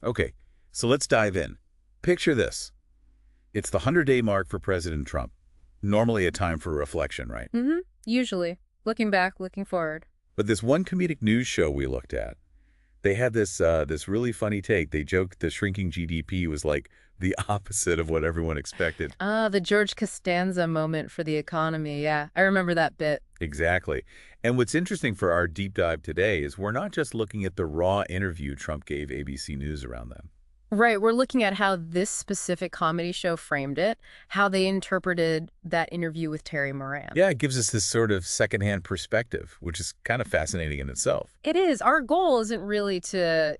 Okay, so let's dive in. Picture this. It's the 100-day mark for President Trump. Normally a time for reflection, right? Usually. Looking back, looking forward. But this one comedic news show we looked at, they had this really funny take. They joked the shrinking GDP was like the opposite of what everyone expected. Ah, the George Costanza moment for the economy. Yeah, I remember that bit. Exactly. And what's interesting for our deep dive today is we're not just looking at the raw interview Trump gave ABC News around then. Right, we're looking at how this specific comedy show framed it, how they interpreted that interview with Terry Moran. Yeah, it gives us this sort of secondhand perspective, which is kind of fascinating in itself. It is. Our goal isn't really to,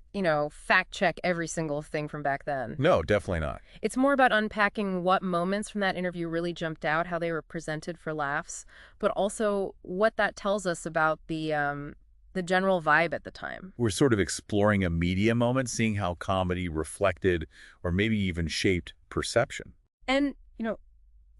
fact check every single thing from back then. No, definitely not. It's more about unpacking what moments from that interview really jumped out, how they were presented for laughs, but also what that tells us about the general vibe at the time. We're sort of exploring a media moment, seeing how comedy reflected or maybe even shaped perception. And,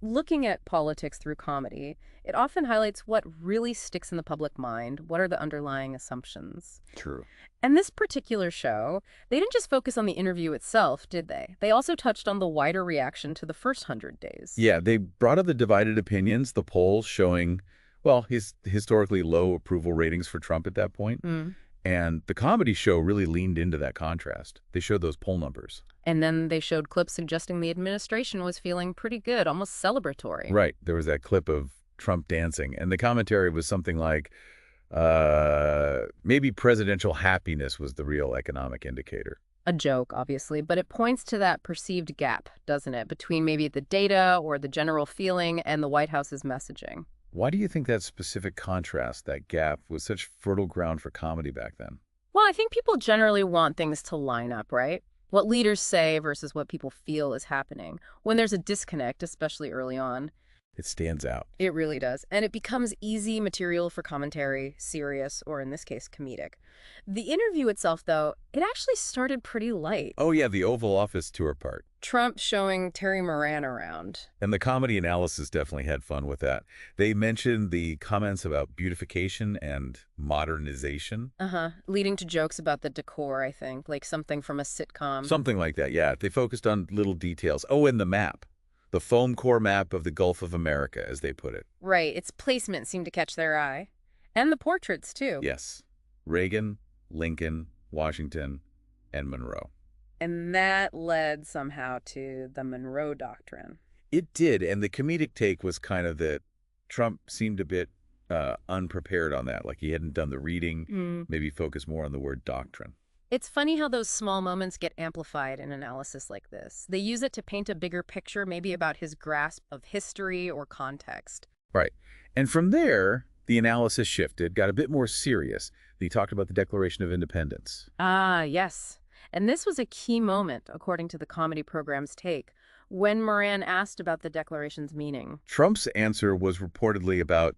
looking at politics through comedy, it often highlights what really sticks in the public mind. What are the underlying assumptions? True. And this particular show, they didn't just focus on the interview itself, did they? They also touched on the wider reaction to the first 100 days. Yeah, they brought up the divided opinions, the polls showing, well, his historically low approval ratings for Trump at that point. And the comedy show really leaned into that contrast. They showed those poll numbers. And then they showed clips suggesting the administration was feeling pretty good, almost celebratory. Right. There was that clip of Trump dancing. And the commentary was something like, maybe presidential happiness was the real economic indicator. A joke, obviously, but it points to that perceived gap, doesn't it, between maybe the data or the general feeling and the White House's messaging. Why do you think that specific contrast, that gap, was such fertile ground for comedy back then? Well, I think people generally want things to line up, right? What leaders say versus what people feel is happening. When there's a disconnect, especially early on, It stands out. it really does. And it becomes easy material for commentary, serious, or in this case, comedic. The interview itself, though, it actually started pretty light. Oh, yeah, the Oval Office tour part. Trump showing Terry Moran around. And the comedy analysis definitely had fun with that. They mentioned the comments about beautification and modernization. Leading to jokes about the decor, I think, like something from a sitcom. Something like that, yeah. They focused on little details. Oh, and the map. The foam core map of the Gulf of America, as they put it. Right, its placement seemed to catch their eye. And the portraits, too. Yes. Reagan, Lincoln, Washington, and Monroe. And that led somehow to the Monroe Doctrine. It did, and the comedic take was kind of that Trump seemed a bit unprepared on that, like he hadn't done the reading, maybe focus more on the word doctrine. It's funny how those small moments get amplified in analysis like this. They use it to paint a bigger picture, maybe about his grasp of history or context. Right. And from there, the analysis shifted, got a bit more serious. He talked about the Declaration of Independence. Ah, yes. And this was a key moment, according to the comedy program's take, when Moran asked about the Declaration's meaning. Trump's answer was reportedly about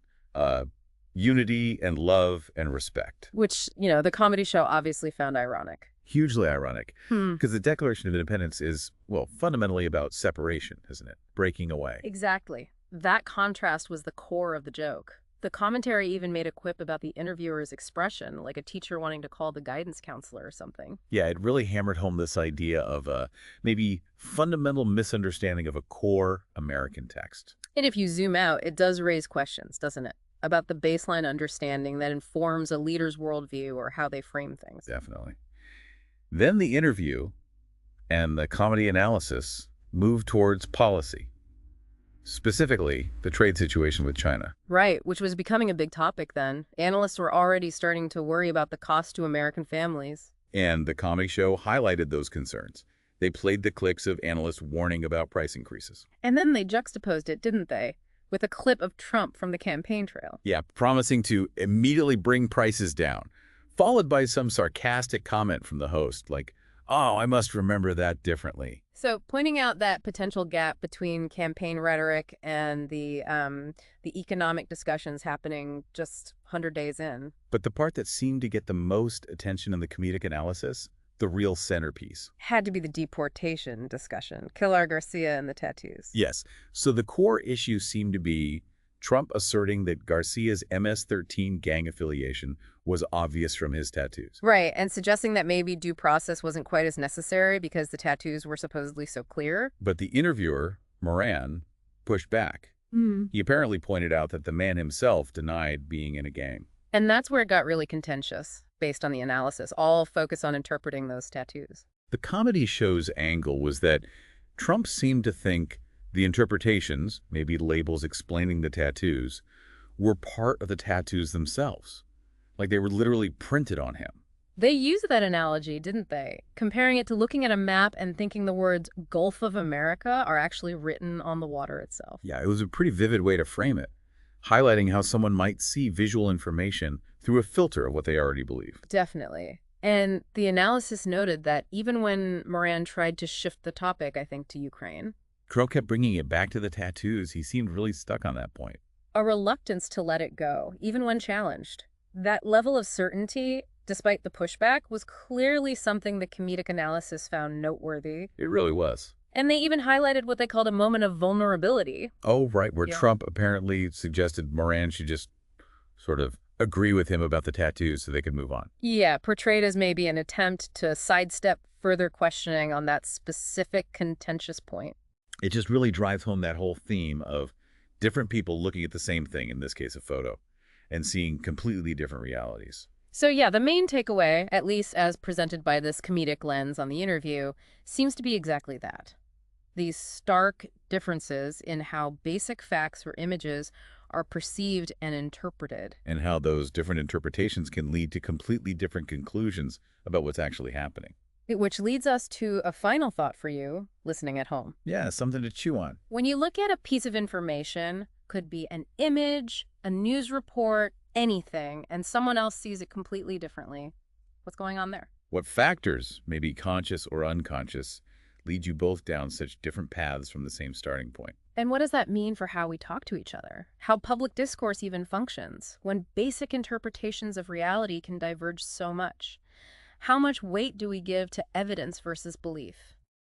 unity and love and respect. Which, the comedy show obviously found ironic. Hugely ironic, because the Declaration of Independence is, well, fundamentally about separation, isn't it? Breaking away. Exactly. That contrast was the core of the joke. The commentary even made a quip about the interviewer's expression, like a teacher wanting to call the guidance counselor or something. Yeah, it really hammered home this idea of a maybe fundamental misunderstanding of a core American text. And if you zoom out, it does raise questions, doesn't it? About the baseline understanding that informs a leader's worldview or how they frame things. Definitely. Then the interview and the comedy analysis moved towards policy. Specifically, the trade situation with China. Right, which was becoming a big topic then. Analysts were already starting to worry about the cost to American families. And the comedy show highlighted those concerns. They played the clips of analysts warning about price increases. And then they juxtaposed it, didn't they? With a clip of Trump from the campaign trail. Yeah, promising to immediately bring prices down, followed by some sarcastic comment from the host, like, oh, I must remember that differently. So pointing out that potential gap between campaign rhetoric and the economic discussions happening just 100 days in. But the part that seemed to get the most attention in the comedic analysis, the real centerpiece, had to be the deportation discussion. Kilar Garcia and the tattoos. Yes. So the core issue seemed to be Trump asserting that Garcia's MS-13 gang affiliation was obvious from his tattoos. Right, and suggesting that maybe due process wasn't quite as necessary because the tattoos were supposedly so clear. But the interviewer, Moran, pushed back. He apparently pointed out that the man himself denied being in a gang. And that's where it got really contentious, based on the analysis, all focus on interpreting those tattoos. The comedy show's angle was that Trump seemed to think the interpretations, maybe labels explaining the tattoos, were part of the tattoos themselves. Like they were literally printed on him. They used that analogy, didn't they? Comparing it to looking at a map and thinking the words Gulf of America are actually written on the water itself. Yeah, it was a pretty vivid way to frame it, highlighting how someone might see visual information through a filter of what they already believe. Definitely. And the analysis noted that even when Moran tried to shift the topic, I think, to Ukraine, Crow kept bringing it back to the tattoos. He seemed really stuck on that point. a reluctance to let it go, even when challenged. That level of certainty, despite the pushback, was clearly something the comedic analysis found noteworthy. It really was. And they even highlighted what they called a moment of vulnerability. Oh, right, where Yeah. Trump apparently suggested Moran should just sort of agree with him about the tattoos so they could move on. Yeah, portrayed as maybe an attempt to sidestep further questioning on that specific contentious point. It just really drives home that whole theme of different people looking at the same thing, in this case a photo, and seeing completely different realities. So yeah, the main takeaway, at least as presented by this comedic lens on the interview, seems to be exactly that. These stark differences in how basic facts or images are perceived and interpreted. And how those different interpretations can lead to completely different conclusions about what's actually happening. Which leads us to a final thought for you, listening at home. Yeah, something to chew on. When you look at a piece of information, could be an image, a news report, anything, and someone else sees it completely differently, what's going on there? What factors, maybe conscious or unconscious, lead you both down such different paths from the same starting point? And what does that mean for how we talk to each other? How public discourse even functions, when basic interpretations of reality can diverge so much? How much weight do we give to evidence versus belief?